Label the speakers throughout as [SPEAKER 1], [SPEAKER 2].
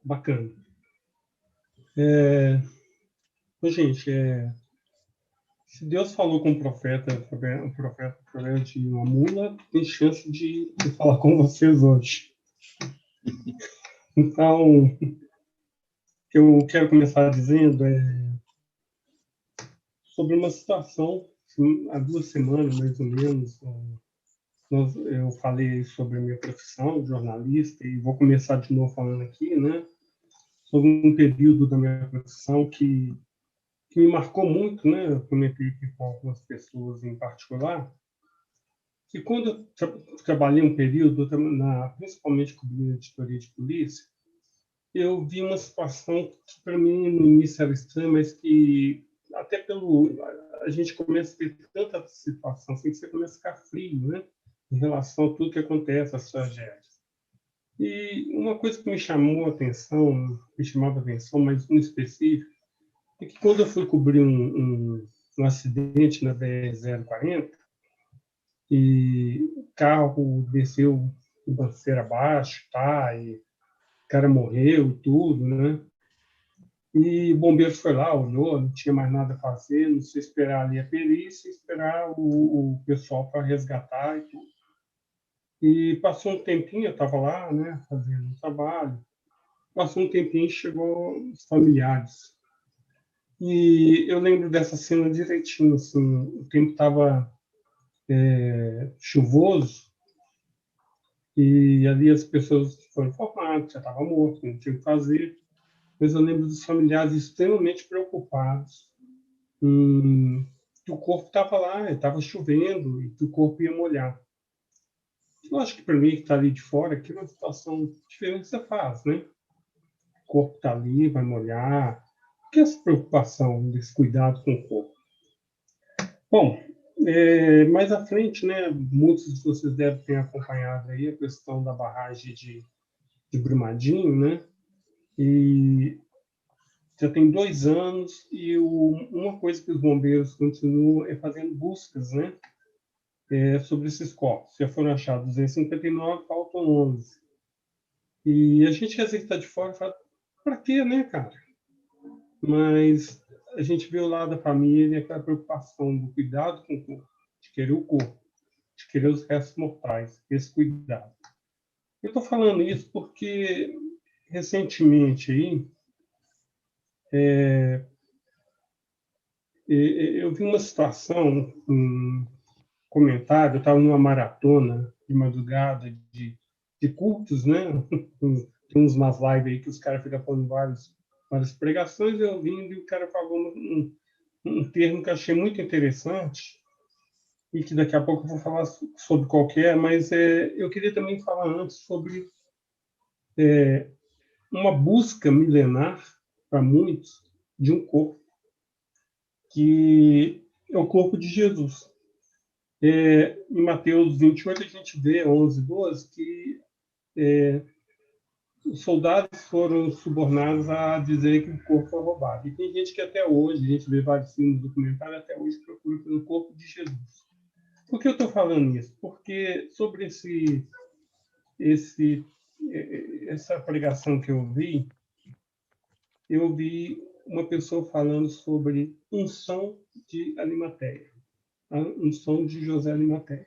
[SPEAKER 1] Bacana. Gente, se Deus falou com um profeta através de uma mula, tem chance de falar com vocês hoje. Então, eu quero começar dizendo sobre uma situação, há 2 semanas, mais ou menos, eu falei sobre a minha profissão de jornalista e vou começar de novo falando aqui, né, sobre um período da minha profissão que me marcou muito, né, eu comentei aqui com algumas pessoas em particular, que quando eu trabalhei um período, principalmente cobrindo editoria de polícia, eu vi uma situação que para mim no início era estranha, mas que até a gente começa a ter tanta situação assim que você começa a ficar frio, né, em relação a tudo que acontece, as tragédias. E uma coisa que me chamou a atenção, me chamava a atenção, mas em específico, é que quando eu fui cobrir um acidente na BR-040 e o carro desceu banceira abaixo, tá, e o cara morreu e tudo, né? E o bombeiro foi lá, olhou, não tinha mais nada a fazer, não se esperar ali a perícia, esperar o pessoal para resgatar e tudo. E passou um tempinho, eu estava lá, né, fazendo um trabalho, passou um tempinho e chegou os familiares. E eu lembro dessa cena direitinho, assim, o tempo estava chuvoso e ali as pessoas foram informadas, já estava morto, não tinha o que fazer. Mas eu lembro dos familiares extremamente preocupados que o corpo estava lá, estava chovendo e que o corpo ia molhar. Eu acho que para mim que está ali de fora, que é uma situação diferente que você faz, né? O corpo está ali, vai molhar. Por que essa preocupação desse cuidado com o corpo? Bom, mais à frente, né, muitos de vocês devem ter acompanhado aí a questão da barragem de Brumadinho, né? E já tem 2 anos e uma coisa que os bombeiros continuam é fazendo buscas, né, sobre esses corpos. Já foram achados 259, faltam 11. E a gente às vezes está de fora e fala, para quê, né, cara? Mas a gente vê o lado da família, aquela preocupação do cuidado com o corpo, de querer o corpo, de querer os restos mortais, esse cuidado. Eu estou falando isso porque recentemente aí eu vi uma situação, um comentário, eu estava numa maratona de madrugada de cultos, né? Tem umas lives aí que os caras ficam falando várias pregações, eu vim e o cara falou um termo que eu achei muito interessante e que daqui a pouco eu vou falar sobre qual que é, mas eu queria também falar antes sobre uma busca milenar para muitos de um corpo que é o corpo de Jesus. Em Mateus 28, a gente vê, 11, 12, que os soldados foram subornados a dizer que o corpo foi roubado. E tem gente que até hoje, a gente vê vários filmes documentários, até hoje procura pelo corpo de Jesus. Por que eu estou falando isso? Porque sobre esse, essa pregação que eu vi uma pessoa falando sobre unção de Arimateia, a unção de José Arimateia.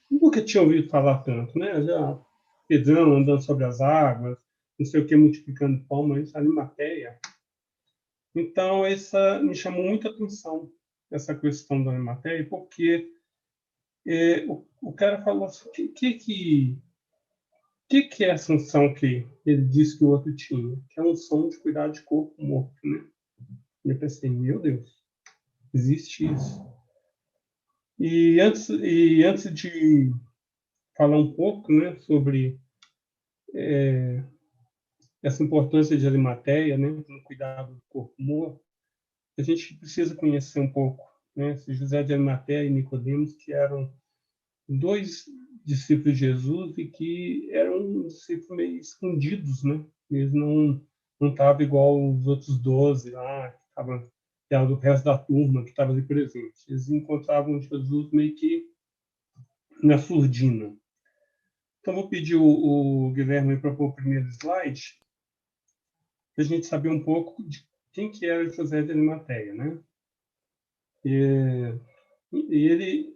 [SPEAKER 1] Nunca tinha ouvido falar tanto, né? Já Pedrão andando sobre as águas, não sei o que, multiplicando pão, mas Arimateia. Então, essa me chamou muita atenção, essa questão da Arimateia, porque o cara falou assim, que é essa unção que ele disse que o outro tinha? Que é a unção de cuidar de corpo morto, né? E eu pensei, meu Deus, existe isso. E antes de falar um pouco, né, sobre essa importância de Arimateia, né, no cuidado do corpo morto, a gente precisa conhecer um pouco, né, esse José de Arimateia e Nicodemos, que eram 2 discípulos de Jesus e que eram discípulos meio escondidos, né? Eles não estavam igual os outros 12 lá, que eram do resto da turma que estava ali presente. Eles encontravam Jesus meio que na surdina. Então, vou pedir o Guilherme para pôr o primeiro slide. para a gente saber um pouco de quem que era José de Arimateia, né? E ele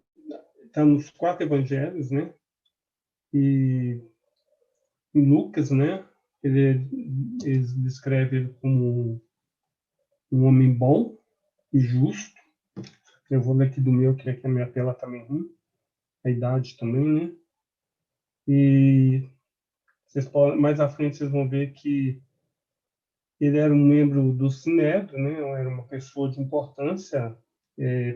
[SPEAKER 1] está nos 4 evangelhos, né? E em Lucas, né? Ele descreve ele como um homem bom e justo. Eu vou ler aqui do meu, que aqui a minha tela está meio ruim. A idade também, né? E mais à frente vocês vão ver que ele era um membro do Sinédrio, né? Era uma pessoa de importância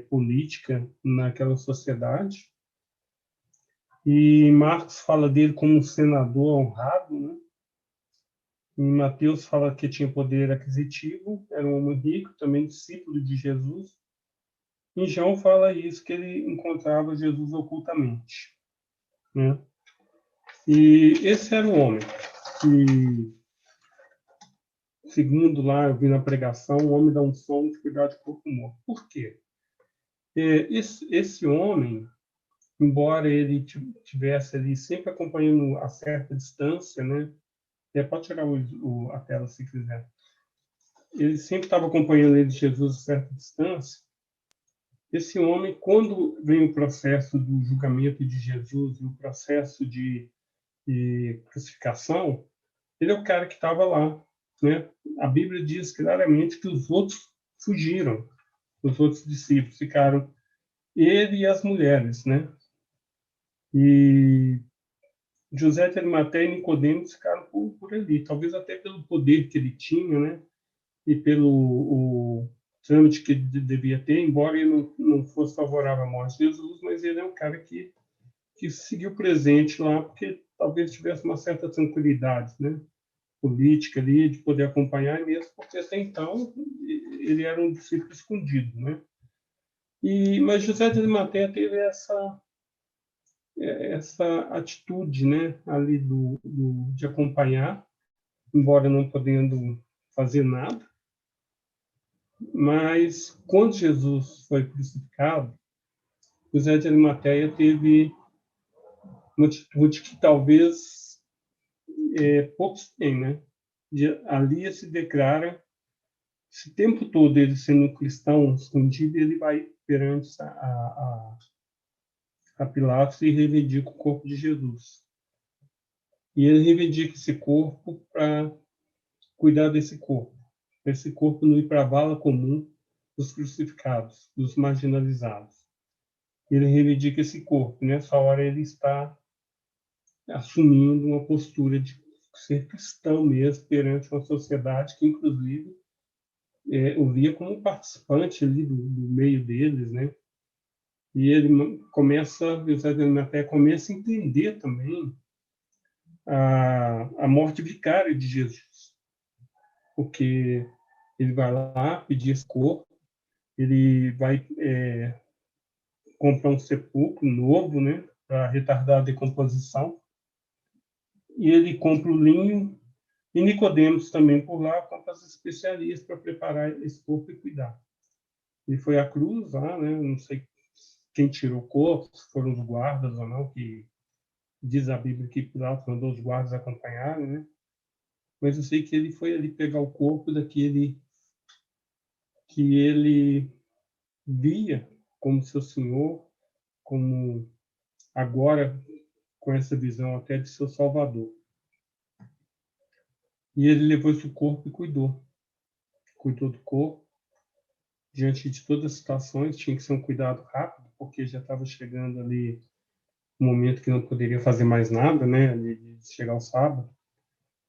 [SPEAKER 1] política naquela sociedade. E Marcos fala dele como um senador honrado, né? Em Mateus fala que tinha poder aquisitivo, era um homem rico, também discípulo de Jesus. Em João fala isso, que ele encontrava Jesus ocultamente, né? E esse era o homem que, segundo lá, eu vi na pregação, o homem da unção de cuidar de corpo morto. Por quê? Esse homem, embora ele tivesse ali sempre acompanhando a certa distância, né? Pode tirar a tela se quiser. Ele sempre estava acompanhando ele, Jesus, a certa distância. Esse homem, quando vem o processo do julgamento de Jesus, o processo de crucificação, ele é o cara que estava lá, né? A Bíblia diz claramente que os outros fugiram, os outros discípulos ficaram, ele e as mulheres, né? E José de Arimateia e Nicodemos ficaram por ali, talvez até pelo poder que ele tinha, né? E pelo o trâmite que ele devia ter, embora ele não fosse favorável à morte de Jesus, mas ele é um cara que seguiu presente lá, porque talvez tivesse uma certa tranquilidade, né? Política ali, de poder acompanhar mesmo, porque até então ele era um discípulo escondido, né? Mas José de Arimateia teve essa atitude, né, ali de acompanhar, embora não podendo fazer nada. Mas quando Jesus foi crucificado, José de Arimateia teve uma atitude que talvez poucos têm, né? Ali se declara, esse tempo todo ele sendo cristão escondido, ele vai perante a Pilatos e reivindica o corpo de Jesus. E ele reivindica esse corpo para cuidar desse corpo. Esse corpo não ir para a vala comum dos crucificados, dos marginalizados. Ele reivindica esse corpo. Nessa hora ele está assumindo uma postura de ser cristão mesmo perante uma sociedade que, inclusive, o via como participante ali do meio deles, né? E ele José de Arimateia começa a entender também a morte vicária de Jesus, porque ele vai lá pedir esse corpo, ele vai comprar um sepulcro novo, né, para retardar a decomposição, e ele compra o linho, e Nicodemos também por lá compra as especiarias para preparar esse corpo e cuidar. Ele foi à cruz lá, né, não sei quem tirou o corpo, se foram os guardas ou não, que diz a Bíblia que Pilatos mandou os guardas acompanharem, né? Mas eu sei que ele foi ali pegar o corpo daquele que ele via como seu Senhor, como agora com essa visão até de seu Salvador. E ele levou esse corpo e cuidou do corpo. Diante de todas as situações, tinha que ser um cuidado rápido, porque já estava chegando ali um momento que não poderia fazer mais nada, né, de chegar ao sábado.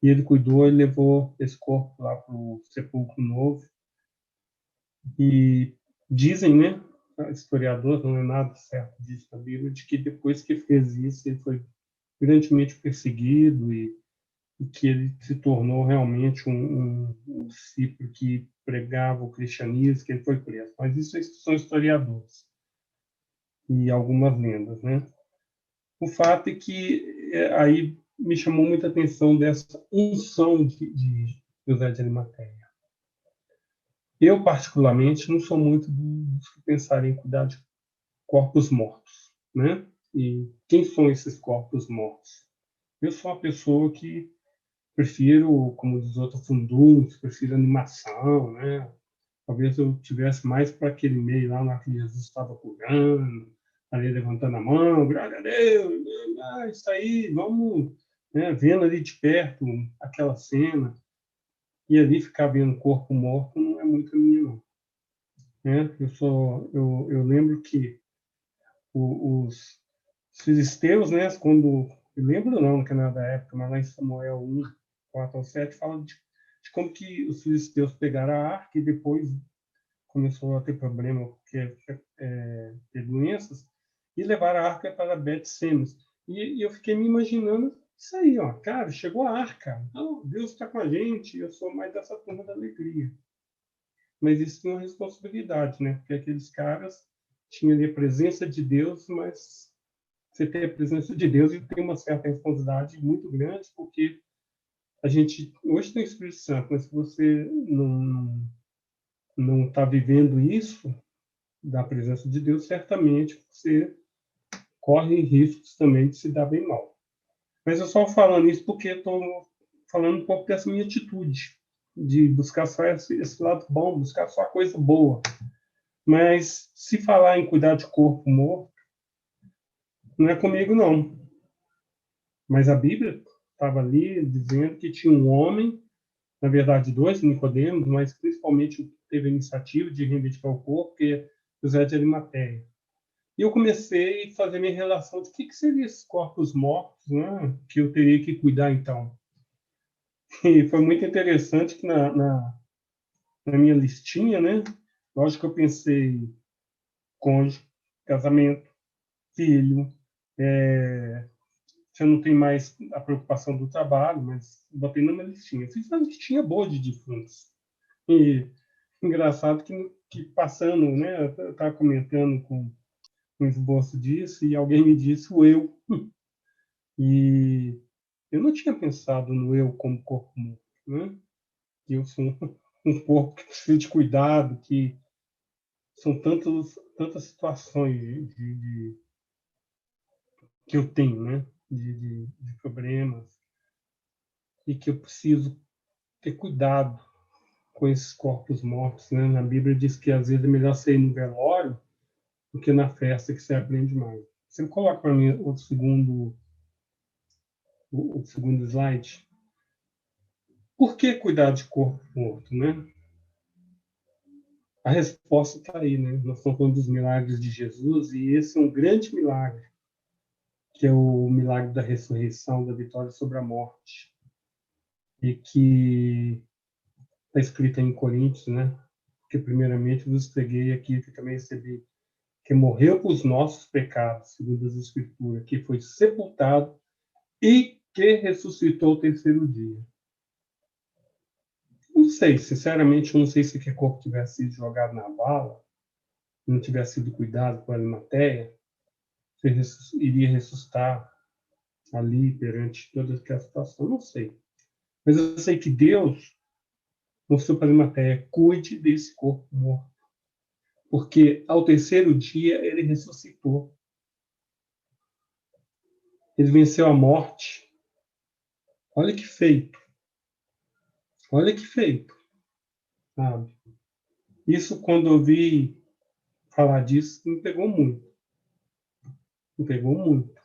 [SPEAKER 1] E ele cuidou e levou esse corpo lá para o sepulcro novo. E dizem, né, historiadores, não é nada certo disso na Bíblia, de que depois que fez isso, ele foi grandemente perseguido e que ele se tornou realmente um discípulo que pregava o cristianismo, que ele foi preso. Mas isso são historiadores e algumas lendas, né? O fato é que aí me chamou muita atenção dessa unção de José de Arimateia. Eu, particularmente, não sou muito dos que pensarem em cuidar de corpos mortos, né? E quem são esses corpos mortos? Eu sou uma pessoa que prefiro, como diz outro, fundus, prefiro animação, né? Talvez eu tivesse mais para aquele meio lá na que Jesus estava curando, ali levantando a mão, glória a Deus, isso aí, vamos, né, vendo ali de perto aquela cena, e ali ficar vendo corpo morto não é muito minha, não. Né? Eu lembro que os filisteus, né, quando, eu lembro não, que não é da época, mas lá em Samuel 1, 4 ao 7, fala de como que os filisteus pegaram a arca e depois começou a ter problema, porque ter doenças, e levaram a arca para Bet-Semes. E eu fiquei me imaginando isso aí, ó, cara, chegou a arca, oh, Deus está com a gente, eu sou mais dessa turma da alegria. Mas isso tem uma responsabilidade, né? Porque aqueles caras tinham ali a presença de Deus, mas você tem a presença de Deus e tem uma certa responsabilidade muito grande, porque a gente hoje tem o Espírito Santo, mas se você não está vivendo isso da presença de Deus, certamente você corre riscos também de se dar bem mal. Mas eu só falando isso porque estou falando um pouco dessa minha atitude, de buscar só esse lado bom, buscar só a coisa boa. Mas se falar em cuidar de corpo morto, não é comigo, não. Mas a Bíblia estava ali dizendo que tinha um homem, na verdade dois, Nicodemos, mas principalmente teve a iniciativa de reivindicar o corpo, que é José de Arimateia. E eu comecei a fazer minha relação de que seriam esses corpos mortos, né, que eu teria que cuidar então. E foi muito interessante que na minha listinha, né, lógico que eu pensei cônjuge, casamento, filho, você não tem mais a preocupação do trabalho, mas botei numa listinha. Fiz uma listinha boa de defuntos. E engraçado que passando, né, eu estava comentando com um esboço disso e alguém me disse o eu. E eu não tinha pensado no eu como corpo morto, né? Que eu sou um corpo que precisa de cuidado, que são tantas situações que eu tenho, né? De problemas e que eu preciso ter cuidado com esses corpos mortos, né? Na Bíblia diz que às vezes é melhor ser no velório do que na festa que você aprende mais. Você coloca para mim o segundo slide. Por que cuidar de corpo morto, né? A resposta está aí, né? Nós estamos falando dos milagres de Jesus e esse é um grande milagre, que é o milagre da ressurreição, da vitória sobre a morte, e que está escrito em Coríntios, né? Que primeiramente vos preguei aqui, que também recebi, que morreu por os nossos pecados, segundo as Escrituras, que foi sepultado e que ressuscitou ao terceiro dia. Não sei, sinceramente, eu não sei se aquele corpo tivesse sido jogado na vala, não tivesse sido cuidado com a Arimateia, se iria ressuscitar ali perante toda aquela situação, não sei. Mas eu sei que Deus mostrou para a Arimateia, cuide desse corpo morto, porque ao terceiro dia ele ressuscitou. Ele venceu a morte. Olha que feito. Olha que feito. Sabe? Isso, quando eu vi falar disso, me pegou muito. Me pegou muito.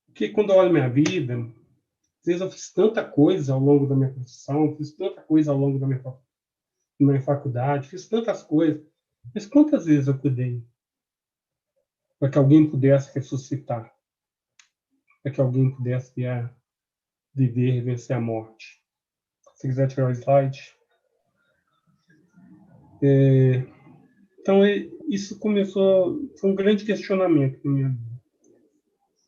[SPEAKER 1] Porque quando eu olho minha vida, às vezes eu fiz tanta coisa ao longo da minha profissão, fiz tanta coisa ao longo da minha faculdade, fiz tantas coisas. Mas quantas vezes eu cuidei para que alguém pudesse ressuscitar? Para que alguém pudesse viver e vencer a morte? Se quiser tirar o slide. Então, isso começou, foi um grande questionamento na minha vida,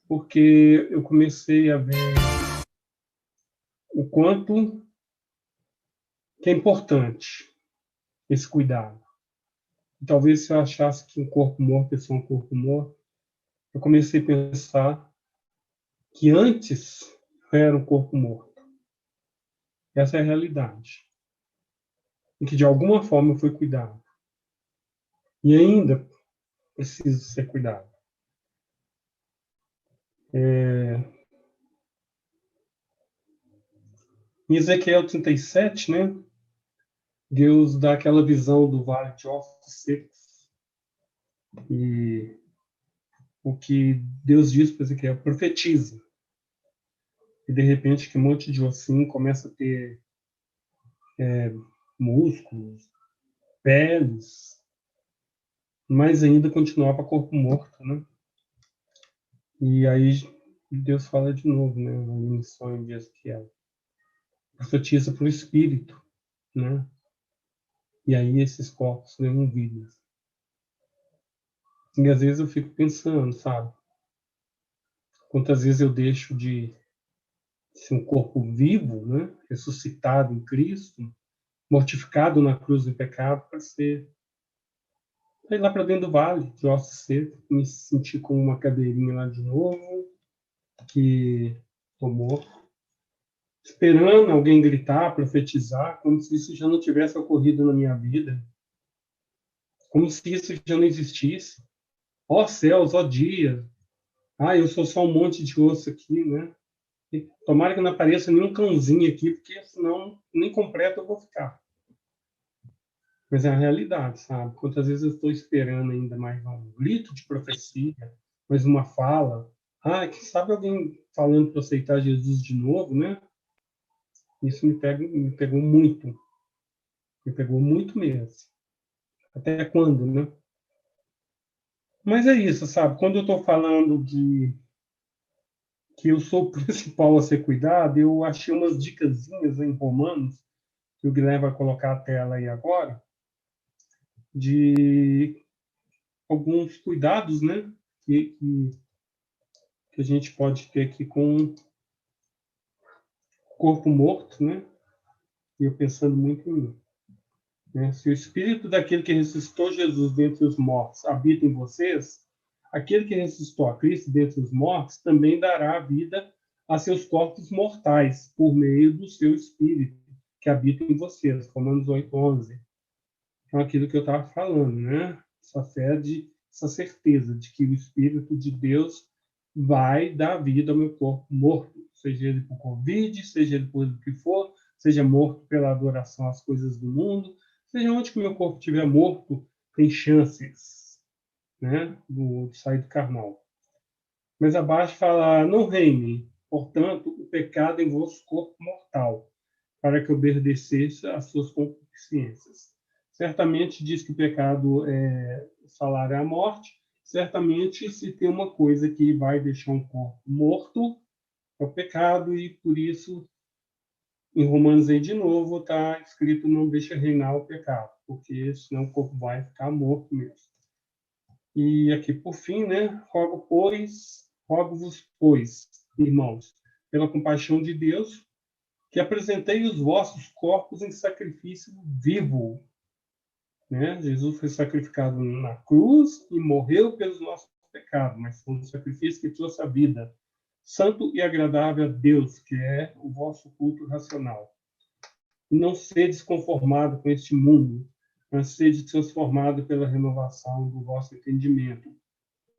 [SPEAKER 1] porque eu comecei a ver o quanto que é importante esse cuidado. E talvez se eu achasse que um corpo morto é só um corpo morto, eu comecei a pensar que antes eu era um corpo morto. Essa é a realidade. E que de alguma forma eu fui cuidado. E ainda preciso ser cuidado. Em Ezequiel 37, né, Deus dá aquela visão do vale de ossos secos. E o que Deus diz para Ezequiel, profetiza. E de repente que um monte de ossinho começa a ter músculos, peles, mas ainda continuava corpo morto, né? E aí Deus fala de novo, né, no sonho de Ezequiel. Profetiza para o espírito, né? E aí esses corpos ganham vida. E às vezes eu fico pensando, sabe? Quantas vezes eu deixo de ser um corpo vivo, né? Ressuscitado em Cristo, mortificado na cruz do pecado, para ser ir lá para dentro do vale de ossos secos, me sentir como uma cadeirinha lá de novo, que tomou, esperando alguém gritar, profetizar, como se isso já não tivesse ocorrido na minha vida, como se isso já não existisse. Ó céus, ó dia, eu sou só um monte de osso aqui, né? E tomara que não apareça nenhum cãozinho aqui, porque senão nem completo eu vou ficar. Mas é a realidade, sabe? Quantas vezes eu estou esperando ainda mais um grito de profecia, mais uma fala. Quem sabe alguém falando para aceitar Jesus de novo, né? Isso me pegou muito. Me pegou muito mesmo. Até quando, né? Mas é isso, sabe? Quando eu estou falando de que eu sou o principal a ser cuidado, eu achei umas dicasinhas em Romanos, que o Guilherme vai colocar a tela aí agora, de alguns cuidados, né? Que a gente pode ter aqui com o corpo morto, né? E eu pensando muito em mim. Né? Se o espírito daquele que ressuscitou Jesus dentre os mortos habita em vocês, aquele que ressuscitou a Cristo dentre os mortos também dará vida a seus corpos mortais por meio do seu espírito que habita em vocês. Romanos 8:11. Então, aquilo que eu estava falando, né? Essa fé essa certeza de que o Espírito de Deus vai dar vida ao meu corpo morto, seja ele por Covid, seja ele por o que for, seja morto pela adoração às coisas do mundo, seja onde que o meu corpo estiver morto, tem chances, né, de sair do carnal. Mas abaixo fala, não reine, portanto, o pecado em vosso corpo mortal, para que obedecesse às suas concupiscências. Certamente diz que o pecado o salário é a morte. Certamente, se tem uma coisa que vai deixar um corpo morto, é o pecado, e por isso, em Romanos aí de novo, está escrito não deixa reinar o pecado, porque senão o corpo vai ficar morto mesmo. E aqui, por fim, né, rogo-vos, pois, irmãos, pela compaixão de Deus, que apresentei os vossos corpos em sacrifício vivo. Né? Jesus foi sacrificado na cruz e morreu pelos nossos pecados, mas foi um sacrifício que trouxe a vida. Santo e agradável a Deus, que é o vosso culto racional. E não sedes conformado com este mundo, mas sede transformado pela renovação do vosso entendimento,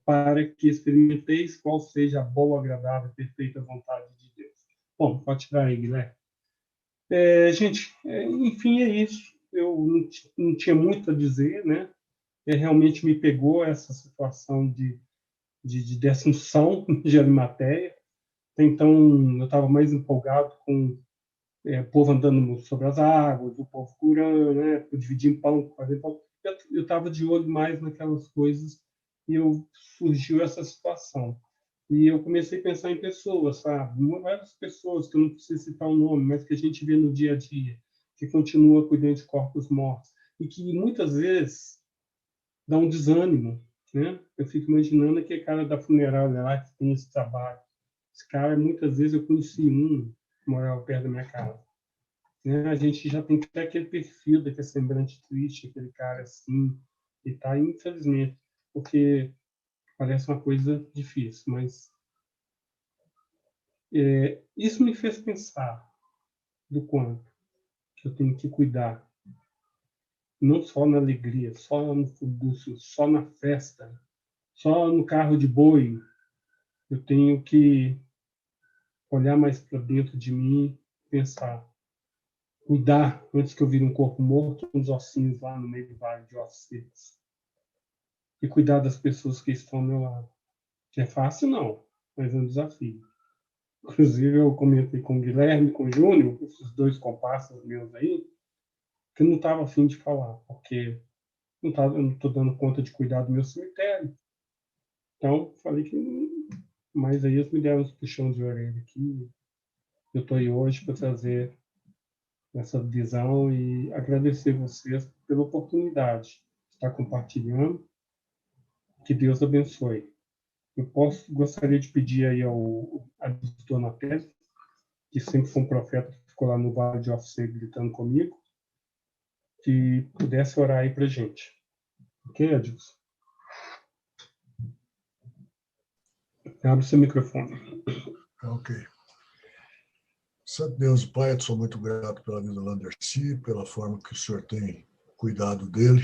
[SPEAKER 1] para que experimenteis qual seja a boa, agradável e perfeita vontade de Deus. Bom, pode tirar aí, Guilherme. Gente, enfim, é isso. Eu não tinha muito a dizer, né? Realmente me pegou essa situação de assunção de Arimateia. Então, eu estava mais empolgado com o povo andando sobre as águas, o povo curando, né? Dividindo pão, fazendo pão. Eu estava de olho mais naquelas coisas e surgiu essa situação. E eu comecei a pensar em pessoas, sabe? Várias pessoas, que eu não preciso citar o nome, mas que a gente vê no dia a dia, que continua cuidando de corpos mortos. E que muitas vezes dá um desânimo, né? Eu fico imaginando aquele cara da funerária lá que tem esse trabalho. Esse cara, muitas vezes, eu conheci um que morava perto da minha casa. Né? A gente já tem até aquele perfil daquele semblante triste, aquele cara assim, e tá, infelizmente, porque parece uma coisa difícil, mas isso me fez pensar do quanto que eu tenho que cuidar, não só na alegria, só no furdúncio, só na festa, só no carro de boi. Eu tenho que olhar mais para dentro de mim, pensar cuidar, antes que eu vire um corpo morto, uns ossinhos lá no meio do vale de ossos secos. E cuidar das pessoas que estão ao meu lado. Que é fácil, não, mas é um desafio. Inclusive, eu comentei com o Guilherme, com o Júnior, esses dois comparsas meus aí, que eu não estava afim de falar, porque eu não estou dando conta de cuidar do meu cemitério. Então, falei que. Mas aí eles me deram uns puxão de orelha aqui. Eu estou aí hoje para trazer essa visão e agradecer vocês pela oportunidade de estar compartilhando. Que Deus abençoe. Gostaria de pedir aí a Dona Pérez, que sempre foi um profeta que ficou lá no Vale de Ofsei gritando comigo, que pudesse orar aí para gente. Ok, Adilson? Abre seu microfone.
[SPEAKER 2] Ok. Santo Deus e Pai, eu sou muito grato pela vida do Landerci, pela forma que o Senhor tem cuidado dele.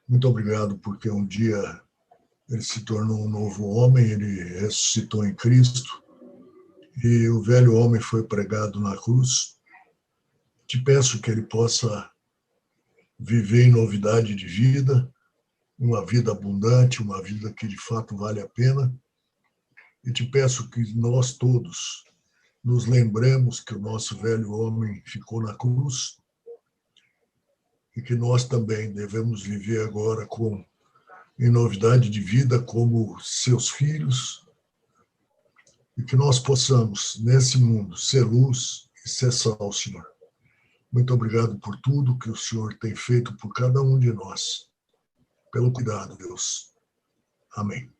[SPEAKER 2] Muito obrigado porque um dia ele se tornou um novo homem, ele ressuscitou em Cristo e o velho homem foi pregado na cruz. Te peço que ele possa viver em novidade de vida, uma vida abundante, uma vida que de fato vale a pena. E te peço que nós todos nos lembremos que o nosso velho homem ficou na cruz e que nós também devemos viver agora em novidade de vida como seus filhos e que nós possamos, nesse mundo, ser luz e ser sal, Senhor. Muito obrigado por tudo que o Senhor tem feito por cada um de nós. Pelo cuidado, Deus. Amém.